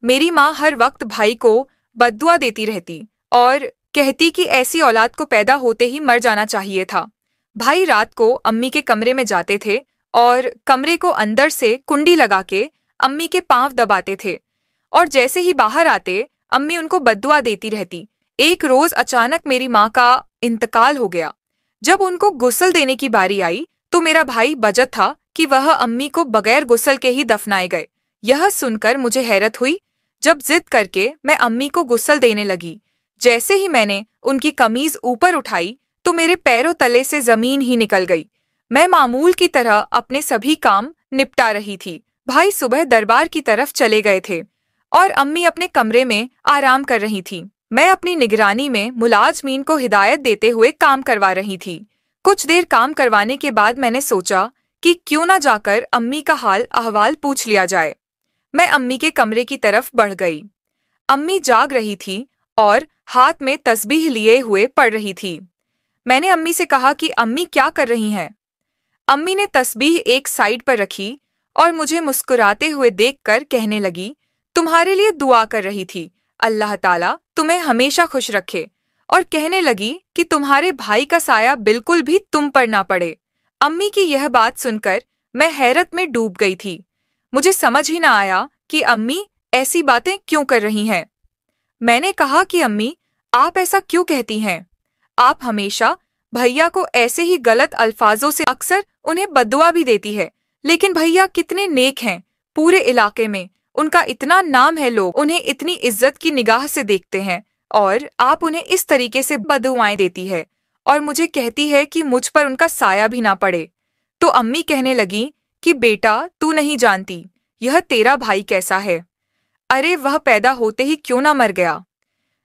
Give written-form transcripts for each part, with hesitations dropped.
मेरी माँ हर वक्त भाई को बद्दुआ देती रहती और कहती कि ऐसी औलाद को पैदा होते ही मर जाना चाहिए था। भाई रात को अम्मी के कमरे में जाते थे और कमरे को अंदर से कुंडी लगा के अम्मी के पांव दबाते थे और जैसे ही बाहर आते अम्मी उनको बद्दुआ देती रहती। एक रोज अचानक मेरी माँ का इंतकाल हो गया। जब उनको गुस्ल देने की बारी आई तो मेरा भाई बजत था कि वह अम्मी को बगैर गुस्ल के ही दफनाए गए। यह सुनकर मुझे हैरत हुई। जब जिद करके मैं अम्मी को गुस्ल देने लगी, जैसे ही मैंने उनकी कमीज ऊपर उठाई तो मेरे पैरों तले से जमीन ही निकल गई। मैं मामूल की तरह अपने सभी काम निपटा रही थी। भाई सुबह दरबार की तरफ चले गए थे और अम्मी अपने कमरे में आराम कर रही थी। मैं अपनी निगरानी में मुलाजमीन को हिदायत देते हुए काम करवा रही थी। कुछ देर काम करवाने के बाद मैंने सोचा कि क्यों ना जाकर अम्मी का हाल अहवाल पूछ लिया जाए। मैं अम्मी के कमरे की तरफ बढ़ गई। अम्मी जाग रही थी और हाथ में तस्बीह लिए हुए पढ़ रही थी। मैंने अम्मी से कहा कि अम्मी क्या कर रही हैं? अम्मी ने तस्बीह एक साइड पर रखी और मुझे मुस्कुराते हुए देखकर कहने लगी, तुम्हारे लिए दुआ कर रही थी, अल्लाह ताला तुम्हें हमेशा खुश रखे। और कहने लगी कि तुम्हारे भाई का साया बिल्कुल भी तुम पर ना पड़े। अम्मी की यह बात सुनकर मैं हैरत में डूब गई थी। मुझे समझ ही ना आया कि अम्मी ऐसी बातें क्यों कर रही हैं। मैंने कहा कि अम्मी, आप ऐसा क्यों कहती हैं? आप हमेशा भैया को ऐसे ही गलत अल्फाजों से अक्सर उन्हें बद्दुआ भी देती है, लेकिन भैया कितने नेक हैं। पूरे इलाके में उनका इतना नाम है, लोग उन्हें इतनी इज्जत की निगाह से देखते हैं और आप उन्हें इस तरीके से बद्दुआएं देती है और मुझे कहती है कि मुझ पर उनका साया भी ना पड़े। तो अम्मी कहने लगी कि बेटा, तू नहीं जानती यह तेरा भाई कैसा है। अरे वह पैदा होते ही क्यों ना मर गया।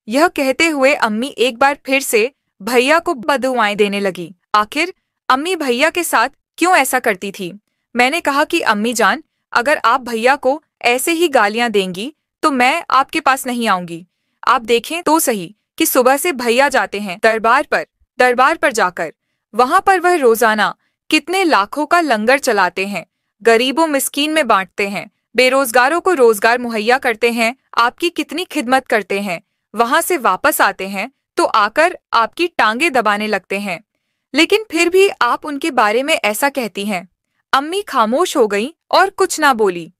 यह कहते हुए अम्मी एक बार फिर से भैया को बद्दुआएं देने लगी। आखिर अम्मी भैया के साथ क्यों ऐसा करती थी? मैंने कहा कि अम्मी जान, अगर आप भैया को ऐसे ही गालियां देंगी तो मैं आपके पास नहीं आऊंगी। आप देखें तो सही कि सुबह से भैया जाते हैं दरबार पर जाकर वहां पर वह रोजाना कितने लाखों का लंगर चलाते हैं, गरीबों मिस्कीन में बांटते हैं, बेरोजगारों को रोजगार मुहैया करते हैं, आपकी कितनी खिदमत करते हैं। वहां से वापस आते हैं तो आकर आपकी टांगे दबाने लगते हैं, लेकिन फिर भी आप उनके बारे में ऐसा कहती हैं। अम्मी खामोश हो गईं और कुछ ना बोली।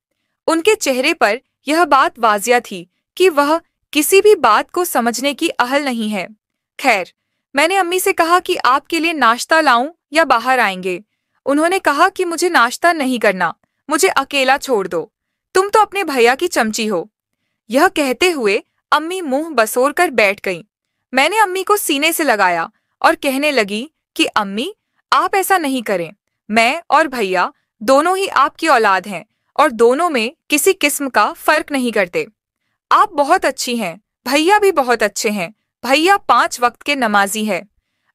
उनके चेहरे पर यह बात वाजिया थी कि वह किसी भी बात को समझने की अहल नहीं है। खैर, मैंने अम्मी से कहा कि आपके लिए नाश्ता लाऊं या बाहर आएंगे। उन्होंने कहा कि मुझे नाश्ता नहीं करना, मुझे अकेला छोड़ दो, तुम तो अपने भैया की चमची हो। यह कहते हुए अम्मी मुंह बसोर कर बैठ गईं। मैंने अम्मी को सीने से लगाया और कहने लगी कि अम्मी, आप ऐसा नहीं करें। मैं और भैया दोनों ही आपकी औलाद हैं और दोनों में किसी किस्म का फर्क नहीं करते। आप बहुत अच्छी हैं, भैया भी बहुत अच्छे हैं। भैया 5 वक्त के नमाजी है।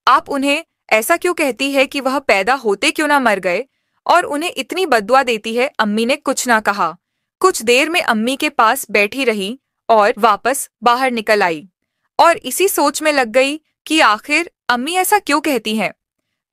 आप उन्हें ऐसा क्यों कहती है कि वह पैदा होते क्यों ना मर गए और उन्हें इतनी बद्दुआ देती है? अम्मी ने कुछ ना कहा। कुछ देर में अम्मी के पास बैठी रही और वापस बाहर निकल आई और इसी सोच में लग गई कि आखिर अम्मी ऐसा क्यों कहती हैं।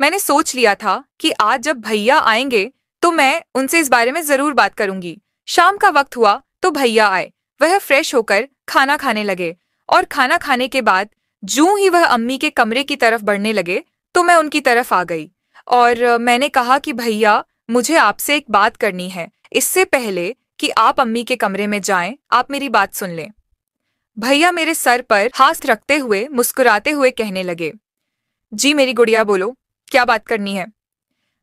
मैंने सोच लिया था कि आज जब भैया आएंगे तो मैं उनसे इस बारे में जरूर बात करूंगी। शाम का वक्त हुआ तो भैया आए। वह फ्रेश होकर खाना खाने लगे और खाना खाने के बाद जूं ही वह अम्मी के कमरे की तरफ बढ़ने लगे तो मैं उनकी तरफ आ गई और मैंने कहा कि भैया, मुझे आपसे एक बात करनी है। इससे पहले कि आप अम्मी के कमरे में जाएं, आप मेरी बात सुन लें। भैया मेरे सर पर हाथ रखते हुए मुस्कुराते हुए कहने लगे, जी मेरी गुड़िया, बोलो क्या बात करनी है।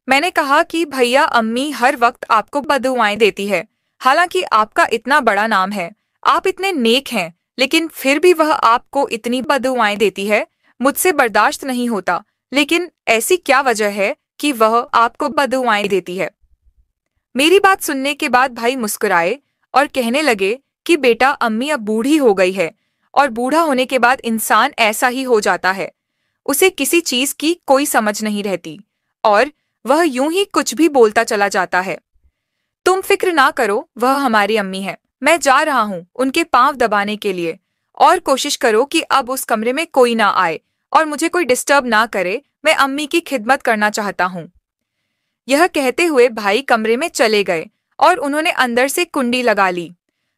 मैंने कहा कि भैया, अम्मी हर वक्त आपको बद्दुआएं देती है, हालांकि आपका इतना बड़ा नाम है, आप इतने नेक हैं, लेकिन फिर भी वह आपको इतनी बद्दुआएं देती है। मुझसे बर्दाश्त नहीं होता, लेकिन ऐसी क्या वजह है कि वह आपको बद्दुआएं देती है? मेरी बात सुनने के बाद भाई मुस्कुराए और कहने लगे कि बेटा, अम्मी अब बूढ़ी हो गई है और बूढ़ा होने के बाद इंसान ऐसा ही हो जाता है। उसे किसी चीज की कोई समझ नहीं रहती और वह यूं ही कुछ भी बोलता चला जाता है। तुम फिक्र ना करो, वह हमारी अम्मी है। मैं जा रहा हूँ उनके पांव दबाने के लिए, और कोशिश करो कि अब उस कमरे में कोई ना आए और मुझे कोई डिस्टर्ब ना करे। मैं अम्मी की खिदमत करना चाहता हूँ। यह कहते हुए भाई कमरे में चले गए और उन्होंने अंदर से कुंडी लगा ली।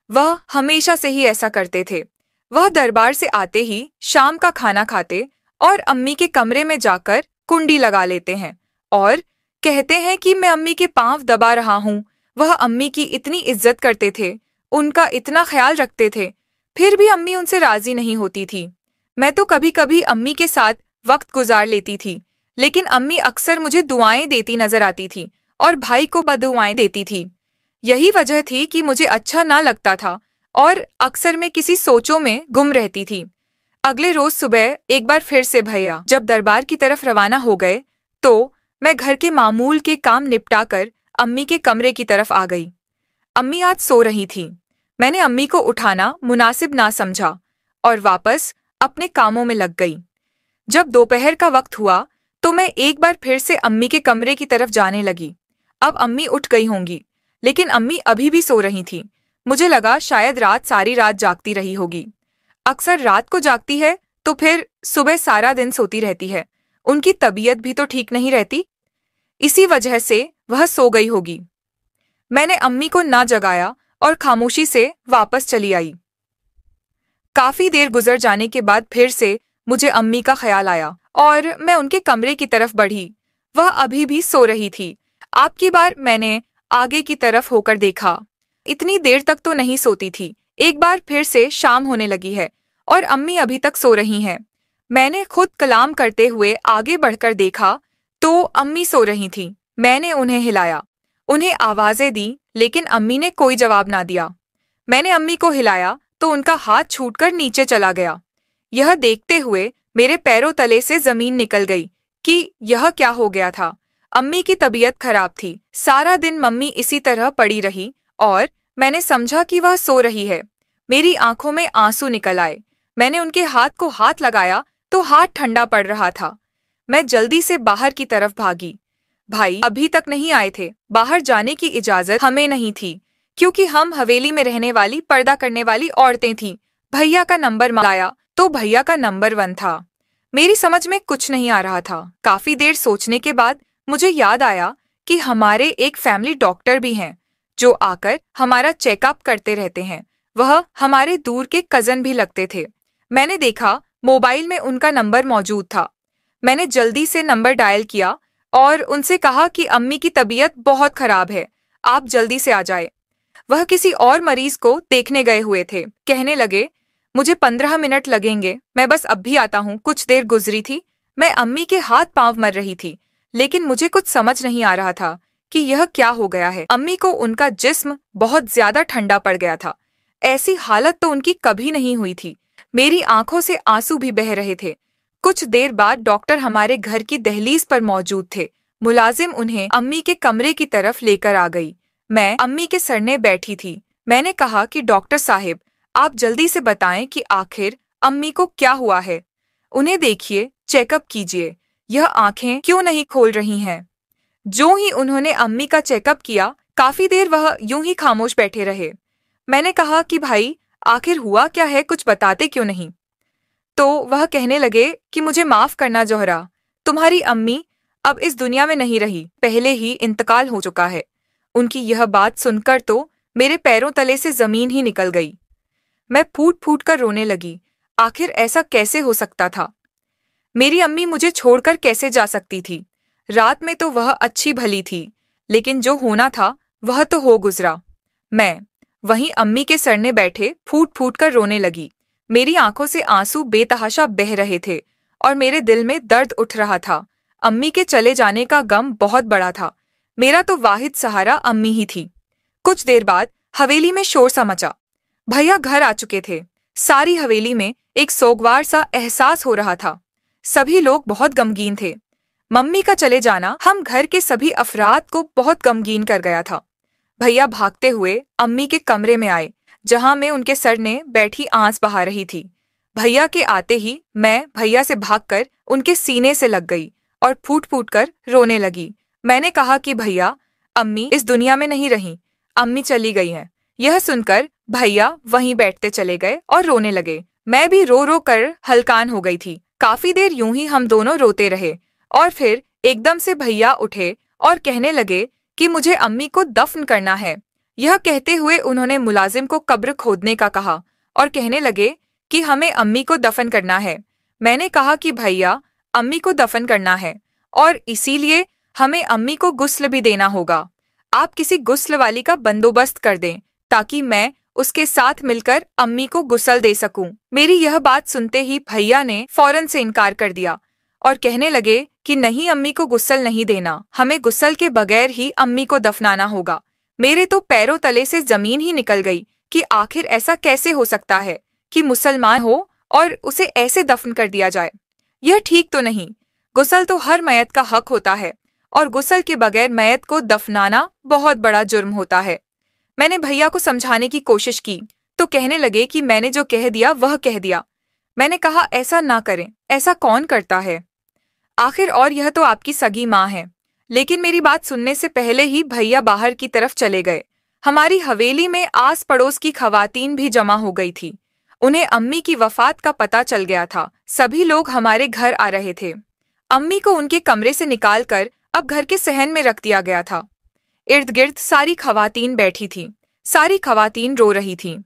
वह हमेशा से ही ऐसा करते थे। वह दरबार से आते ही शाम का खाना खाते और अम्मी के कमरे में जाकर कुंडी लगा लेते हैं और कहते हैं कि मैं अम्मी के पांव दबा रहा हूँ। वह अम्मी की इतनी इज्जत करते थे, उनका इतना ख्याल रखते थे, फिर भी अम्मी उनसे राजी नहीं होती थी। मैं तो कभी कभी अम्मी के साथ वक्त गुजार लेती थी, लेकिन अम्मी अक्सर मुझे दुआएं देती नजर आती थी और भाई को बददुआएं देती थी। यही वजह थी कि मुझे अच्छा ना लगता था और अक्सर मैं किसी सोचों में गुम रहती थी। अगले रोज सुबह एक बार फिर से भैया जब दरबार की तरफ रवाना हो गए तो मैं घर के मामूल के काम निपटाकर अम्मी के कमरे की तरफ आ गई। अम्मी आज सो रही थी। मैंने अम्मी को उठाना मुनासिब ना समझा और वापस अपने कामों में लग गई। जब दोपहर का वक्त हुआ तो मैं एक बार फिर से अम्मी के कमरे की तरफ जाने लगी। अब अम्मी उठ गई होंगी, लेकिन अम्मी अभी भी सो रही थी। मुझे लगा शायद सारी रात जागती रही होगी। अक्सर रात को जागती है तो फिर सुबह सारा दिन सोती रहती है। उनकी तबीयत भी तो ठीक नहीं रहती, इसी वजह से वह सो गई होगी। मैंने अम्मी को ना जगाया और खामोशी से वापस चली आई। काफी देर गुजर जाने के बाद फिर से मुझे अम्मी का ख्याल आया और मैं उनके कमरे की तरफ बढ़ी। वह अभी भी सो रही थी। आपकी बार मैंने आगे की तरफ होकर देखा। इतनी देर तक तो नहीं सोती थी। एक बार फिर से शाम होने लगी है और अम्मी अभी तक सो रही हैं। मैंने खुद कलाम करते हुए आगे बढ़कर देखा तो अम्मी सो रही थी। मैंने उन्हें हिलाया, उन्हें आवाजें दी, लेकिन अम्मी ने कोई जवाब ना दिया। मैंने अम्मी को हिलाया तो उनका हाथ छूटकर नीचे चला गया। यह देखते हुए मेरे पैरों तले से जमीन निकल गई कि यह क्या हो गया था। अम्मी की तबीयत खराब थी। सारा दिन मम्मी इसी तरह पड़ी रही और मैंने समझा कि वह सो रही है। मेरी आंखों में आंसू निकल आए। मैंने उनके हाथ को हाथ लगाया तो हाथ ठंडा पड़ रहा था। मैं जल्दी से बाहर की तरफ भागी। भाई अभी तक नहीं आए थे। बाहर जाने की इजाजत हमें नहीं थी क्योंकि हम हवेली में रहने वाली पर्दा करने वाली औरतें थीं। भैया का नंबर मांगा तो भैया का नंबर 1 था। मेरी समझ में कुछ नहीं आ रहा था। काफी देर सोचने के बाद मुझे याद आया कि हमारे एक फैमिली डॉक्टर भी हैं जो आकर हमारा चेकअप करते रहते हैं। वह हमारे दूर के कजन भी लगते थे। मैंने देखा मोबाइल में उनका नंबर मौजूद था। मैंने जल्दी से नंबर डायल किया और उनसे कहा कि अम्मी की तबीयत बहुत खराब है, आप जल्दी से आ जाए। वह किसी और मरीज को देखने गए हुए थे। कहने लगे मुझे 15 मिनट लगेंगे, मैं बस अब भी आता हूँ। कुछ देर गुजरी थी। मैं अम्मी के हाथ पांव मर रही थी, लेकिन मुझे कुछ समझ नहीं आ रहा था कि यह क्या हो गया है। अम्मी को उनका जिस्म बहुत ज्यादा ठंडा पड़ गया था। ऐसी हालत तो उनकी कभी नहीं हुई थी। मेरी आंखों से आंसू भी बह रहे थे। कुछ देर बाद डॉक्टर हमारे घर की दहलीज पर मौजूद थे। मुलाजिम उन्हें अम्मी के कमरे की तरफ लेकर आ गई। मैं अम्मी के सरने बैठी थी। मैंने कहा कि डॉक्टर साहिब, आप जल्दी से बताएं कि आखिर अम्मी को क्या हुआ है। उन्हें देखिए, चेकअप कीजिए, यह आंखें क्यों नहीं खोल रही हैं। जो ही उन्होंने अम्मी का चेकअप किया, काफी देर वह यूं ही खामोश बैठे रहे। मैंने कहा कि भाई आखिर हुआ क्या है, कुछ बताते क्यों नहीं। तो वह कहने लगे कि मुझे माफ करना जोहरा, तुम्हारी अम्मी अब इस दुनिया में नहीं रही, पहले ही इंतकाल हो चुका है। उनकी यह बात सुनकर तो मेरे पैरों तले से जमीन ही निकल गई। मैं फूट फूट कर रोने लगी। आखिर ऐसा कैसे हो सकता था? मेरी अम्मी मुझे छोड़कर कैसे जा सकती थी? रात में तो वह अच्छी भली थी, लेकिन जो होना था वह तो हो गुजरा। मैं वहीं अम्मी के सरने बैठे फूट फूट कर रोने लगी। मेरी आंखों से आंसू बेतहाशा बह रहे थे और मेरे दिल में दर्द उठ रहा था। अम्मी के चले जाने का गम बहुत बड़ा था। मेरा तो वाहिद सहारा अम्मी ही थी। कुछ देर बाद हवेली में शोर सा मचा। भैया घर आ चुके थे। सारी हवेली में एक सोगवार सा एहसास हो रहा था। सभी लोग बहुत गमगीन थे। मम्मी का चले जाना हम घर के सभी अफराद को बहुत गमगीन कर गया था। भैया भागते हुए अम्मी के कमरे में आए, जहां मैं उनके सर ने बैठी आंस बहा रही थी। भैया के आते ही मैं भैया से भागकर उनके सीने से लग गई और फूट फूट कर रोने लगी। मैंने कहा कि भैया, अम्मी इस दुनिया में नहीं रहीं, अम्मी चली गई हैं। यह सुनकर भैया वहीं बैठते चले गए और रोने लगे। मैं भी रो रो कर हलकान हो गई थी। काफी देर यूं ही हम दोनों रोते रहे और फिर एकदम से भैया उठे और कहने लगे कि मुझे अम्मी को दफन करना है। यह कहते हुए उन्होंने मुलाजिम को कब्र खोदने का कहा और कहने लगे कि हमें अम्मी को दफन करना है। मैंने कहा कि भैया, अम्मी को दफन करना है और इसीलिए हमें अम्मी को गुस्ल भी देना होगा। आप किसी गुस्ल वाली का बंदोबस्त कर दें ताकि मैं उसके साथ मिलकर अम्मी को गुस्ल दे सकूं। मेरी यह बात सुनते ही भैया ने फौरन से इनकार कर दिया और कहने लगे कि नहीं, अम्मी को गुस्ल नहीं देना, हमें गुस्ल के बगैर ही अम्मी को दफनाना होगा। मेरे तो पैरों तले से जमीन ही निकल गई कि आखिर ऐसा कैसे हो सकता है कि मुसलमान हो और उसे ऐसे दफन कर दिया जाए। यह ठीक तो नहीं। गुस्ल तो हर मैयत का हक होता है और गुस्ल के बगैर मैयत को दफनाना बहुत बड़ा जुर्म होता है। मैंने भैया को समझाने की कोशिश की तो कहने लगे कि मैंने जो कह दिया वह कह दिया। मैंने कहा ऐसा ना करें, ऐसा कौन करता है, आखिर और यह तो आपकी सगी माँ है। लेकिन मेरी बात सुनने से पहले ही भैया बाहर की तरफ चले गए। हमारी हवेली में आस पड़ोस की खवातीन भी जमा हो गई थी। उन्हें अम्मी की वफात का पता चल गया था। सभी लोग हमारे घर आ रहे थे। अम्मी को उनके कमरे से निकालकर अब घर के सहन में रख दिया गया था। इर्द गिर्द सारी खवातीन बैठी थीं। सारी खवातीन रो रही थीं।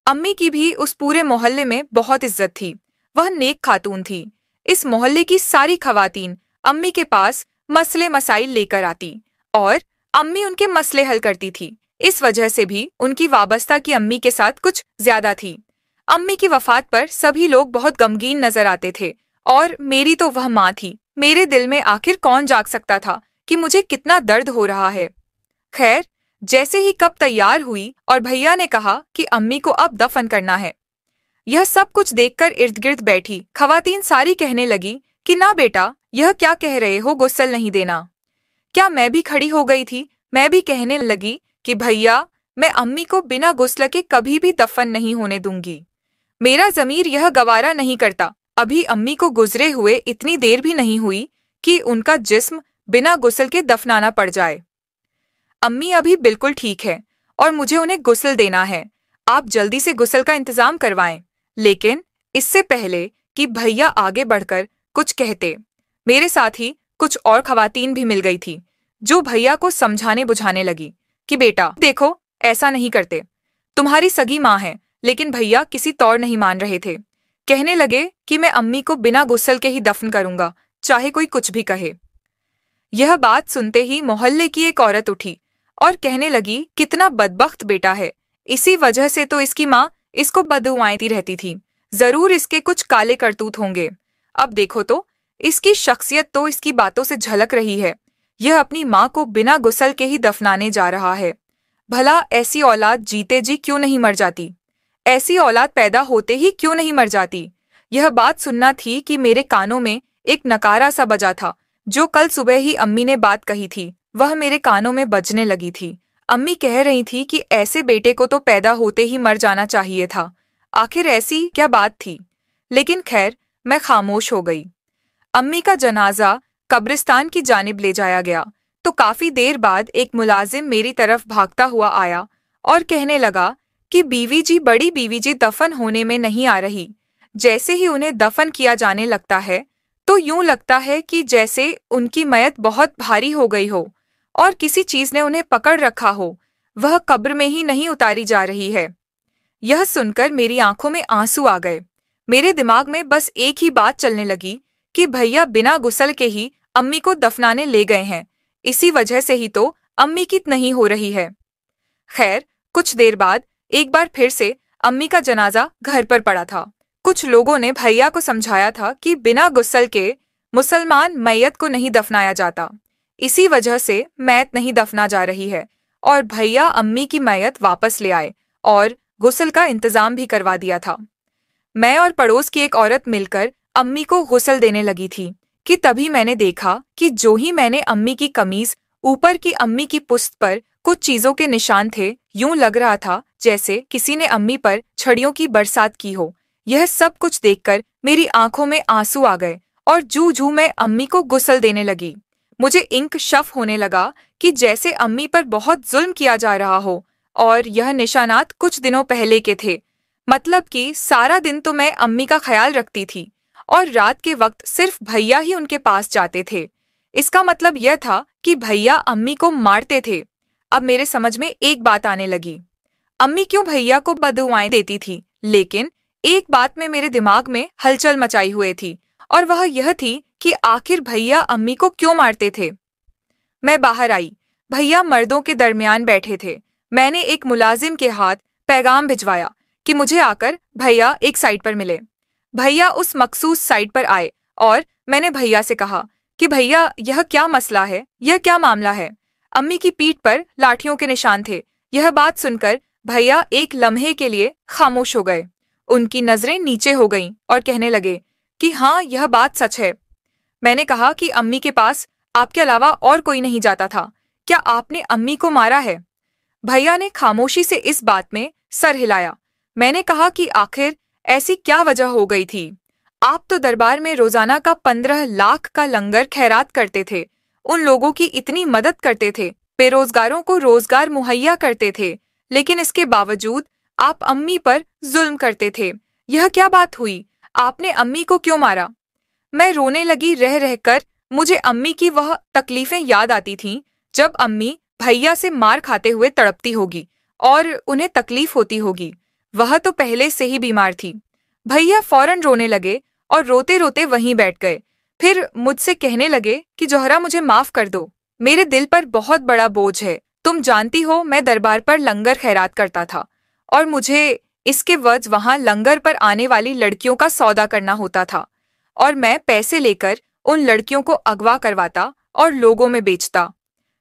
अम्मी की भी उस पूरे मोहल्ले में बहुत इज्जत थी। वह नेक खातून थी। इस मोहल्ले की सारी खवातीन अम्मी के पास मसले मसाइल लेकर आती और अम्मी उनके मसले हल करती थी। इस वजह से भी उनकी वाबस्ता की अम्मी के साथ कुछ ज्यादा थी। अम्मी की वफात पर सभी लोग बहुत गमगीन नजर आते थे और मेरी तो वह माँ थी। मेरे दिल में आखिर कौन जाग सकता था कि मुझे कितना दर्द हो रहा है। खैर, जैसे ही कब तैयार हुई और भैया ने कहा कि अम्मी को अब दफन करना है, यह सब कुछ देखकर इर्द गिर्द बैठी खवातीन सारी कहने लगी कि ना बेटा, यह क्या कह रहे हो, गुस्ल नहीं देना। क्या मैं भी खड़ी हो गई थी। मैं भी कहने लगी कि भैया, मैं अम्मी को बिना गुस्ल के कभी भी दफन नहीं होने दूंगी। मेरा ज़मीर यह गवारा नहीं करता। अभी अम्मी को गुजरे हुए इतनी देर भी नहीं हुई कि उनका जिस्म बिना गुस्ल के दफनाना पड़ जाए। अम्मी अभी बिल्कुल ठीक है और मुझे उन्हें गुस्ल देना है। आप जल्दी से गुस्ल का इंतजाम करवाएं। लेकिन इससे पहले कि भैया आगे बढ़कर कुछ कहते, मेरे साथ ही कुछ और खवातीन भी मिल गई थी जो भैया को समझाने बुझाने लगी कि बेटा देखो, ऐसा नहीं करते, तुम्हारी सगी माँ है। लेकिन भैया किसी तौर नहीं मान रहे थे। कहने लगे कि मैं अम्मी को बिना गुस्ल के ही दफन करूंगा, चाहे कोई कुछ भी कहे। यह बात सुनते ही मोहल्ले की एक औरत उठी और कहने लगी, कितना बदबख्त बेटा है, इसी वजह से तो इसकी माँ इसको बददुआएं रहती थी। जरूर इसके कुछ काले करतूत होंगे। अब देखो तो, इसकी शख्सियत तो इसकी बातों से झलक रही है। यह अपनी माँ को बिना गुस्ल के ही दफनाने जा रहा है। भला ऐसी औलाद जीते जी क्यों नहीं मर जाती? ऐसी औलाद पैदा होते ही क्यों नहीं मर जाती? यह बात सुनना थी कि मेरे कानों में एक नकारा सा बजा था। जो कल सुबह ही अम्मी ने बात कही थी वह मेरे कानों में बजने लगी थी। अम्मी कह रही थी कि ऐसे बेटे को तो पैदा होते ही मर जाना चाहिए था। आखिर ऐसी क्या बात थी? लेकिन खैर, मैं खामोश हो गई। अम्मी का जनाजा कब्रिस्तान की जानिब ले जाया गया तो काफी देर बाद एक मुलाजिम मेरी तरफ भागता हुआ आया और कहने लगा कि बीवी जी, बड़ी बीवी जी दफन होने में नहीं आ रही। जैसे ही उन्हें दफन किया जाने लगता है तो यूं लगता है कि जैसे उनकी मयत बहुत भारी हो गई हो और किसी चीज ने उन्हें पकड़ रखा हो। वह कब्र में ही नहीं उतारी जा रही है। यह सुनकर मेरी आंखों में आंसू आ गए। मेरे दिमाग में बस एक ही बात चलने लगी कि भैया बिना गुस्ल के ही अम्मी को दफनाने ले गए हैं। इसी वजह से ही तो अम्मी की नहीं हो रही है। खैर, कुछ देर बाद एक बार फिर से अम्मी का जनाजा घर पर पड़ा था। कुछ लोगों ने भैया को समझाया था कि बिना गुस्ल के मुसलमान मैयत को नहीं दफनाया जाता। इसी वजह से मैयत नहीं दफना जा रही है और भैया अम्मी की मैयत वापस ले आए और गुस्ल का इंतजाम भी करवा दिया था। मैं और पड़ोस की एक औरत मिलकर अम्मी को गुस्ल देने लगी थी कि तभी मैंने देखा कि जो ही मैंने अम्मी की कमीज ऊपर की अम्मी की पुस्त पर कुछ चीजों के निशान थे, यूं लग रहा था जैसे किसी ने अम्मी पर छड़ियों की बरसात की हो। यह सब कुछ देखकर मेरी आंखों में आंसू आ गए और जू जू मैं अम्मी को गुस्ल देने लगी। मुझे इंक शफ होने लगा कि जैसे अम्मी पर बहुत जुल्म किया जा रहा हो और यह निशानात कुछ दिनों पहले के थे। मतलब कि सारा दिन तो मैं अम्मी का ख्याल रखती थी और रात के वक्त सिर्फ भैया ही उनके पास जाते थे। इसका मतलब यह था कि भैया अम्मी को मारते थे। अब मेरे समझ में एक बात आने लगी। अम्मी क्यों भैया को बददुआएं देती थी, लेकिन एक बात में मेरे दिमाग में हलचल मचाई हुए थी, और वह यह थी कि आखिर भैया अम्मी को क्यों मारते थे। मैं बाहर आई। भैया मर्दों के दरमियान बैठे थे। मैंने एक मुलाजिम के हाथ पैगाम भिजवाया कि मुझे आकर भैया एक साइड पर मिले। भैया उस मखसूस साइड पर आए और मैंने भैया से कहा कि भैया यह क्या मसला है, यह क्या मामला है। अम्मी की पीठ पर लाठियों के निशान थे। यह बात सुनकर भैया एक लम्हे के लिए खामोश हो गए। उनकी नजरें नीचे हो गईं और कहने लगे कि हाँ, यह बात सच है। मैंने कहा कि अम्मी के पास आपके अलावा और कोई नहीं जाता था। क्या आपने अम्मी को मारा है? भैया ने खामोशी से इस बात में सर हिलाया। मैंने कहा कि आखिर ऐसी क्या वजह हो गई थी? आप तो दरबार में रोजाना का 15 लाख का लंगर खैरात करते थे, उन लोगों की इतनी मदद करते थे, बेरोजगारों को रोजगार मुहैया करते थे, लेकिन इसके बावजूद आप अम्मी पर जुल्म करते थे। यह क्या बात हुई? आपने अम्मी को क्यों मारा? मैं रोने लगी। रह रहकर मुझे अम्मी की वह तकलीफें याद आती थीं जब अम्मी भैया से मार खाते हुए तड़पती होगी और उन्हें तकलीफ होती होगी। वह तो पहले से ही बीमार थी। भैया फौरन रोने लगे और रोते रोते वहीं बैठ गए। फिर मुझसे कहने लगे कि जोहरा, मुझे माफ कर दो, मेरे दिल पर बहुत बड़ा बोझ है। तुम जानती हो मैं दरबार पर लंगर खैरात करता था और मुझे इसके वज वहां लंगर पर आने वाली लड़कियों का सौदा करना होता था, और मैं पैसे लेकर उन लड़कियों को अगवा करवाता और लोगों में बेचता।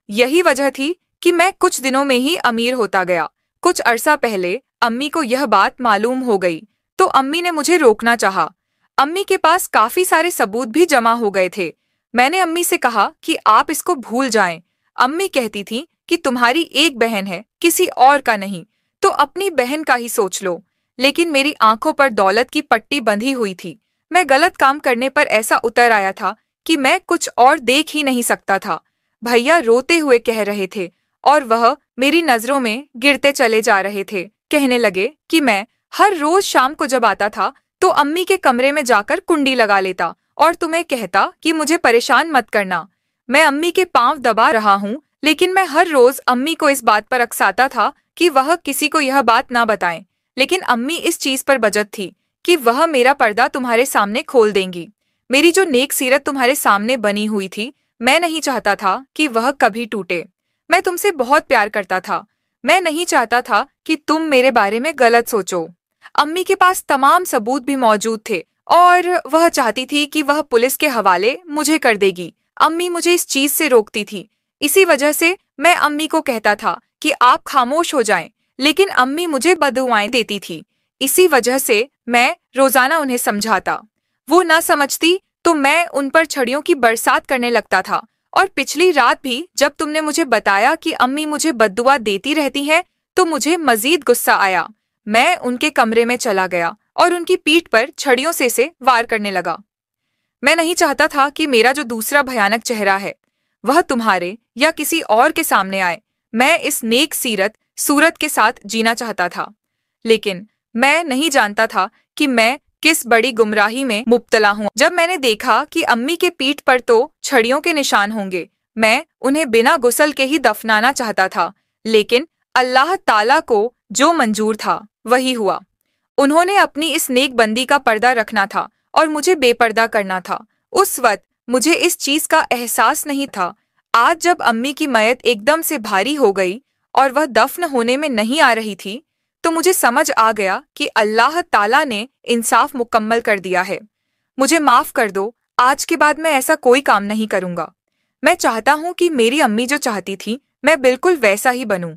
यही वजह थी कि मैं कुछ दिनों में ही अमीर होता गया। कुछ अरसा पहले अम्मी को यह बात मालूम हो गई तो अम्मी ने मुझे रोकना चाहा। अम्मी के पास काफी सारे सबूत भी जमा हो गए थे। मैंने अम्मी से कहा कि आप इसको भूल जाएं। अम्मी कहती थी कि तुम्हारी एक बहन है, किसी और का नहीं, तो अपनी बहन का ही सोच लो। लेकिन मेरी आंखों पर दौलत की पट्टी बंधी हुई थी। मैं गलत काम करने पर ऐसा उतर आया था कि मैं कुछ और देख ही नहीं सकता था। भैया रोते हुए कह रहे थे और वह मेरी नजरों में गिरते चले जा रहे थे। कहने लगे कि मैं हर रोज शाम को जब आता था तो अम्मी के कमरे में जाकर कुंडी लगा लेता और तुम्हें कहता कि मुझे परेशान मत करना। मैं अम्मी के पांव दबा रहा हूँ, लेकिन मैं हर रोज अम्मी को इस बात पर अकसाता था कि वह किसी को यह बात ना बताएं। लेकिन अम्मी इस चीज पर बजत थी कि वह मेरा पर्दा तुम्हारे सामने खोल देंगी। मेरी जो नेक सीरत तुम्हारे सामने बनी हुई थी, मैं नहीं चाहता था कि वह कभी टूटे। मैं तुमसे बहुत प्यार करता था। मैं नहीं चाहता था कि तुम मेरे बारे में गलत सोचो। अम्मी के पास तमाम सबूत भी मौजूद थे और वह चाहती थी कि वह पुलिस के हवाले मुझे कर देगी। अम्मी मुझे इस चीज से रोकती थी। इसी वजह से मैं अम्मी को कहता था कि आप खामोश हो जाएं, लेकिन अम्मी मुझे बददुआएं देती थी। इसी वजह से मैं रोजाना उन्हें समझाता। वो ना समझती तो मैं उन पर छड़ियों की बरसात करने लगता था। और पिछली रात भी जब तुमने मुझे बताया कि अम्मी मुझे बद्दुआ देती रहती है तो मुझे मजीद गुस्सा आया। मैं उनके कमरे में चला गया और उनकी पीठ पर छड़ियों से वार करने लगा। मैं नहीं चाहता था कि मेरा जो दूसरा भयानक चेहरा है वह तुम्हारे या किसी और के सामने आए। मैं इस नेक सीरत सूरत के साथ जीना चाहता था, लेकिन मैं नहीं जानता था कि मैं किस बड़ी गुमराही में मुब्तला हूँ। जब मैंने देखा कि अम्मी के पीठ पर तो छड़ियों के निशान होंगे, मैं उन्हें बिना गुस्ल के ही दफनाना चाहता था, लेकिन अल्लाह ताला को जो मंजूर था वही हुआ। उन्होंने अपनी इस नेक बंदी का पर्दा रखना था और मुझे बेपर्दा करना था। उस वक्त मुझे इस चीज का एहसास नहीं था। आज जब अम्मी की मयत एकदम से भारी हो गई और वह दफन होने में नहीं आ रही थी, तो मुझे समझ आ गया कि अल्लाह ताला ने इंसाफ मुकम्मल कर दिया है। मुझे माफ कर दो, आज के बाद मैं ऐसा कोई काम नहीं करूंगा। मैं चाहता हूँ कि मेरी अम्मी जो चाहती थी मैं बिल्कुल वैसा ही बनूं।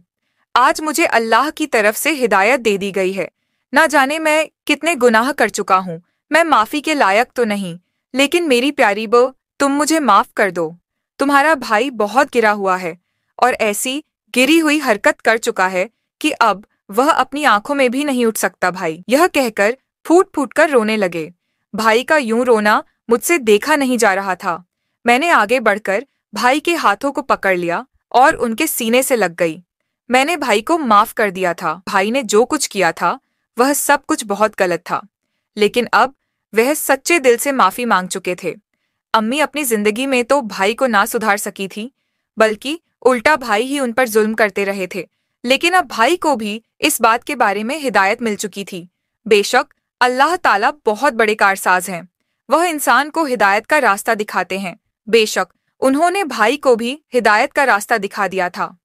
आज मुझे अल्लाह की तरफ से हिदायत दे दी गई है। ना जाने मैं कितने गुनाह कर चुका हूँ। मैं माफी के लायक तो नहीं, लेकिन मेरी प्यारी बहू, तुम मुझे माफ कर दो। तुम्हारा भाई बहुत गिरा हुआ है और ऐसी गिरी हुई हरकत कर चुका है कि अब वह अपनी आंखों में भी नहीं उठ सकता। भाई यह कहकर फूट फूट कर रोने लगे। भाई का यूं रोना मुझसे देखा नहीं जा रहा था। मैंने आगे बढ़कर भाई के हाथों को पकड़ लिया और उनके सीने से लग गई। मैंने भाई को माफ कर दिया था। भाई ने जो कुछ किया था वह सब कुछ बहुत गलत था, लेकिन अब वह सच्चे दिल से माफी मांग चुके थे। अम्मी अपनी जिंदगी में तो भाई को ना सुधार सकी थी, बल्कि उल्टा भाई ही उन पर जुल्म करते रहे थे। लेकिन अब भाई को भी इस बात के बारे में हिदायत मिल चुकी थी। बेशक अल्लाह ताला बहुत बड़े कारसाज हैं। वह इंसान को हिदायत का रास्ता दिखाते हैं। बेशक उन्होंने भाई को भी हिदायत का रास्ता दिखा दिया था।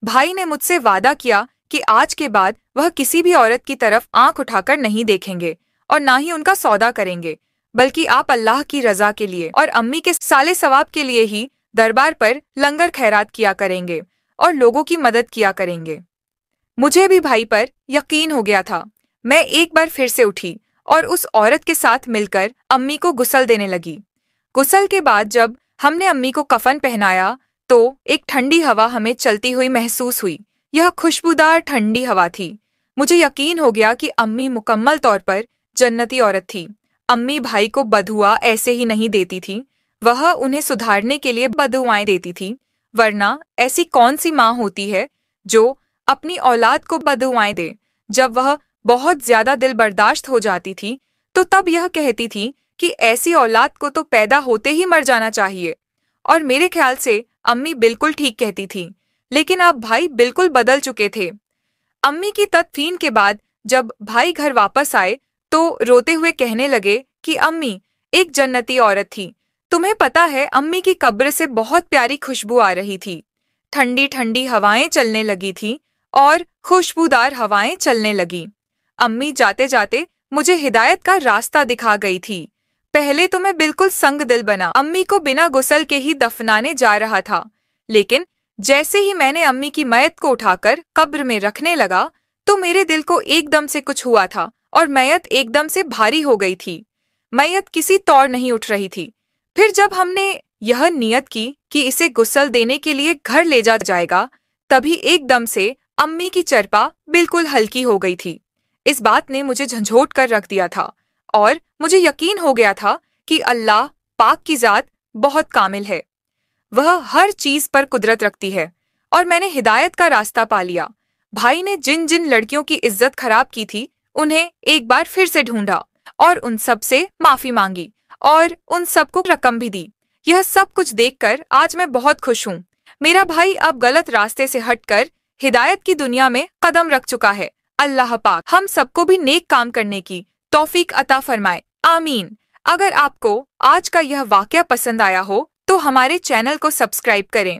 भाई ने मुझसे वादा किया कि आज के बाद वह किसी भी औरत की तरफ आंख उठाकर नहीं देखेंगे और ना ही उनका सौदा करेंगे, बल्कि आप अल्लाह की रजा के लिए और अम्मी के साले सवाब के लिए ही दरबार पर लंगर खैरात किया करेंगे और लोगों की मदद किया करेंगे। मुझे भी भाई पर यकीन हो गया था। मैं एक बार फिर से उठी और उस औरत के साथ मिलकर अम्मी को गुस्ल देने लगी। गुस्ल के बाद जब हमने अम्मी को कफन पहनाया तो एक ठंडी हवा हमें चलती हुई महसूस हुई। यह खुशबूदार ठंडी हवा थी। मुझे यकीन हो गया कि अम्मी मुकम्मल तौर पर जन्नती औरत थी। अम्मी भाई को बदुआ ऐसे ही नहीं देती थी, वह उन्हें सुधारने के लिए बदुआएं देती थी। वरना ऐसी कौन सी माँ होती है जो अपनी औलाद को बदुआएं दे। जब वह बहुत ज्यादा दिल बर्दाश्त हो जाती थी तो तब यह कहती थी कि ऐसी औलाद को तो पैदा होते ही मर जाना चाहिए। और मेरे ख्याल से अम्मी बिल्कुल ठीक कहती थी। लेकिन अब भाई बिल्कुल बदल चुके थे। अम्मी की तदफीन के बाद जब भाई घर वापस आए तो रोते हुए कहने लगे कि अम्मी एक जन्नती औरत थी। तुम्हें पता है अम्मी की कब्र से बहुत प्यारी खुशबू आ रही थी। ठंडी ठंडी हवाएं चलने लगी थी और खुशबूदार हवाएं चलने लगी। अम्मी जाते जाते मुझे हिदायत का रास्ता दिखा गई थी। पहले तो मैं बिल्कुल संग दिल बना अम्मी को बिना गुस्ल के ही दफनाने जा रहा था। लेकिन जैसे ही मैंने अम्मी की मैयत को उठाकर कब्र में रखने लगा तो मेरे दिल को एकदम से कुछ हुआ था और मैयत एकदम से भारी हो गई थी। मैयत किसी तौर नहीं उठ रही थी। फिर जब हमने यह नियत की कि इसे गुस्ल देने के लिए घर ले जा जाएगा, तभी एकदम से अम्मी की चरपा बिल्कुल हल्की हो गई थी। इस बात ने मुझे झंझोट कर रख दिया था और मुझे यकीन हो गया था कि अल्लाह पाक की जात बहुत कामिल है। वह हर चीज पर कुदरत रखती है और मैंने हिदायत का रास्ता पा लिया। भाई ने जिन जिन लड़कियों की इज्जत खराब की थी उन्हें एक बार फिर से ढूंढा और उन सब से माफी मांगी और उन सबको रकम भी दी। यह सब कुछ देखकर आज मैं बहुत खुश हूँ। मेरा भाई अब गलत रास्ते से हटकर हिदायत की दुनिया में कदम रख चुका है। अल्लाह पाक हम सबको भी नेक काम करने की तौफीक अता फरमाए, आमीन। अगर आपको आज का यह वाकया पसंद आया हो तो हमारे चैनल को सब्सक्राइब करें